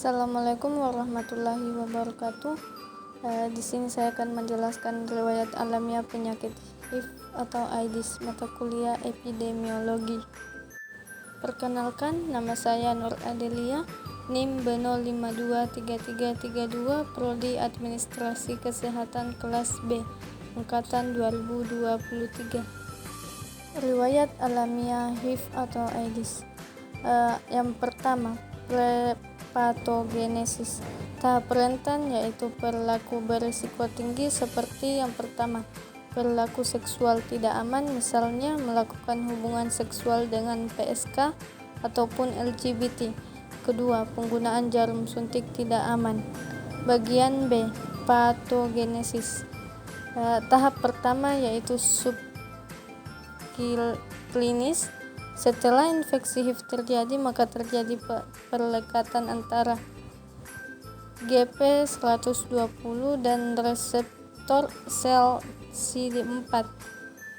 Assalamualaikum warahmatullahi wabarakatuh. Di sini saya akan menjelaskan riwayat alamiah penyakit HIV atau AIDS, mata kuliah epidemiologi. Perkenalkan, nama saya Nur Adelia, NIM B0523332, Prodi Administrasi Kesehatan kelas B, angkatan 2023. Riwayat alamiah HIV atau AIDS. Yang pertama, patogenesis. Tahap rentan yaitu perilaku berisiko tinggi seperti yang pertama, perilaku seksual tidak aman, misalnya melakukan hubungan seksual dengan PSK ataupun LGBT. Kedua, penggunaan jarum suntik tidak aman. Bagian B, patogenesis. Tahap pertama yaitu subklinis. Setelah infeksi HIV terjadi, maka terjadi perlekatan antara GP120 dan reseptor sel CD4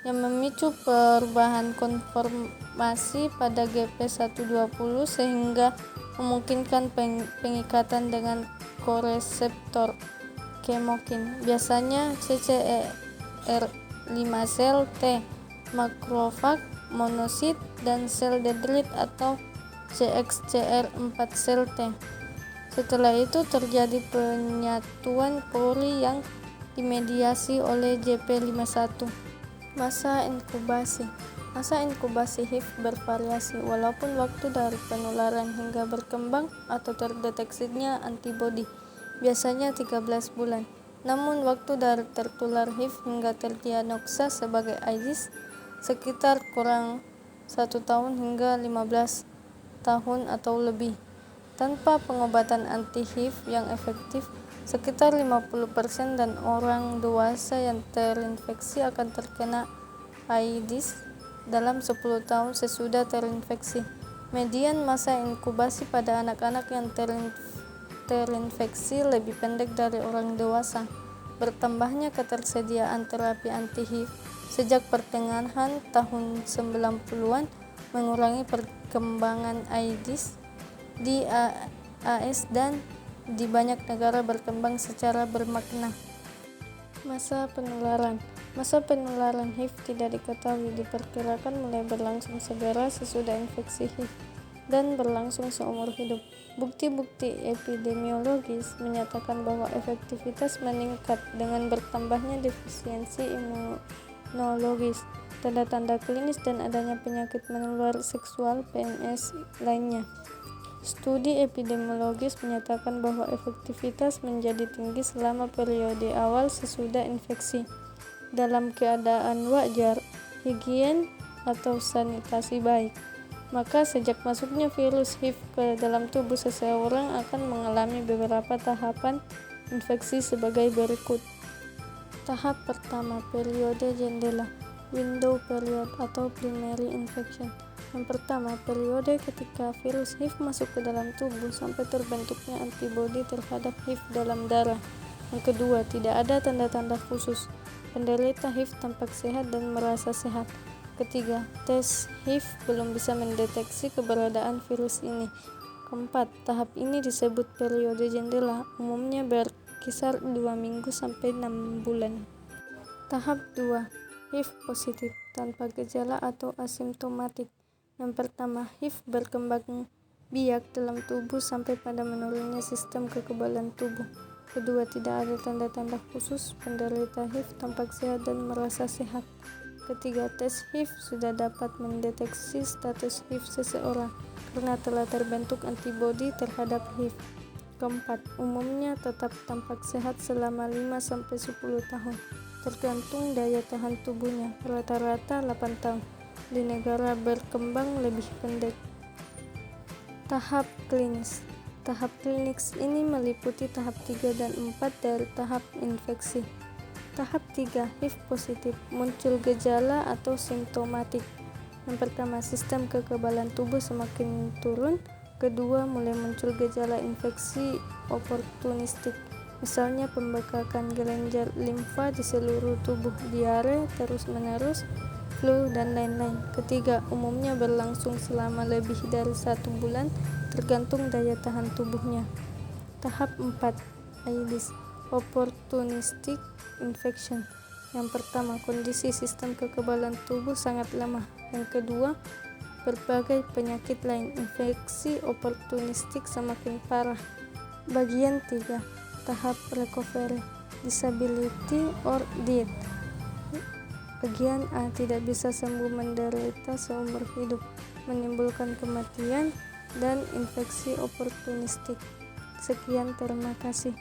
yang memicu perubahan konformasi pada GP120 sehingga memungkinkan pengikatan dengan koreseptor kemokin, biasanya CCR5 sel T, makrofag, monosit, dan sel dendrit atau CXCR4 sel T. Setelah itu terjadi penyatuan pori yang dimediasi oleh JP51. Masa inkubasi. Masa inkubasi HIV bervariasi, walaupun waktu dari penularan hingga berkembang atau terdeteksinya antibodi biasanya 13 bulan. Namun waktu dari tertular HIV hingga terdiagnosa sebagai AIDS sekitar kurang 1 tahun hingga 15 tahun atau lebih. Tanpa pengobatan anti-HIV yang efektif, sekitar 50% dan orang dewasa yang terinfeksi akan terkena AIDS dalam 10 tahun sesudah terinfeksi. Median masa inkubasi pada anak-anak yang terinfeksi lebih pendek dari orang dewasa. Bertambahnya ketersediaan terapi anti-HIV sejak pertengahan tahun 90-an mengurangi perkembangan AIDS di AS dan di banyak negara berkembang secara bermakna. Masa penularan. Masa penularan HIV tidak diketahui, diperkirakan mulai berlangsung segera sesudah infeksi HIV dan berlangsung seumur hidup. Bukti-bukti epidemiologis menyatakan bahwa efektivitas meningkat dengan bertambahnya defisiensi imunologis, tanda-tanda klinis, dan adanya penyakit menular seksual PMS lainnya. Studi epidemiologis menyatakan bahwa efektivitas menjadi tinggi selama periode awal sesudah infeksi. Dalam keadaan wajar, higien atau sanitasi baik, maka sejak masuknya virus HIV ke dalam tubuh seseorang akan mengalami beberapa tahapan infeksi sebagai berikut. Tahap pertama, periode jendela, window period atau primary infection. Yang pertama, periode ketika virus HIV masuk ke dalam tubuh sampai terbentuknya antibodi terhadap HIV dalam darah. Yang kedua, tidak ada tanda-tanda khusus. Penderita HIV tampak sehat dan merasa sehat. Ketiga, tes HIV belum bisa mendeteksi keberadaan virus ini. Keempat, tahap ini disebut periode jendela, umumnya berkisar 2 minggu sampai 6 bulan. Tahap 2, HIV positif, tanpa gejala atau asimptomatik. Yang pertama, HIV berkembang biak dalam tubuh sampai pada menurunnya sistem kekebalan tubuh. Kedua, tidak ada tanda-tanda khusus, penderita HIV tampak sehat dan merasa sehat. Ketiga, tes HIV sudah dapat mendeteksi status HIV seseorang karena telah terbentuk antibodi terhadap HIV. Keempat, umumnya tetap tampak sehat selama 5-10 tahun, tergantung daya tahan tubuhnya, rata-rata 8 tahun. Di negara berkembang lebih pendek. Tahap klinis. Tahap klinis ini meliputi tahap 3 dan 4 dari tahap infeksi. Tahap 3, HIV positif, muncul gejala atau simptomatik. Yang pertama, sistem kekebalan tubuh semakin turun. Kedua, mulai muncul gejala infeksi oportunistik, misalnya pembekakan kelenjar limfa di seluruh tubuh, diare terus-menerus, flu, dan lain-lain. Ketiga, umumnya berlangsung selama lebih dari 1 bulan, tergantung daya tahan tubuhnya. Tahap 4. AIDS Opportunistic Infection. Yang pertama, kondisi sistem kekebalan tubuh sangat lemah. Yang kedua, berbagai penyakit lain. Infeksi oportunistik semakin parah. Bagian 3. Tahap recovery, disability or death. Bagian A, tidak bisa sembuh, menderita seumur hidup, menimbulkan kematian, dan infeksi oportunistik. Sekian, terima kasih.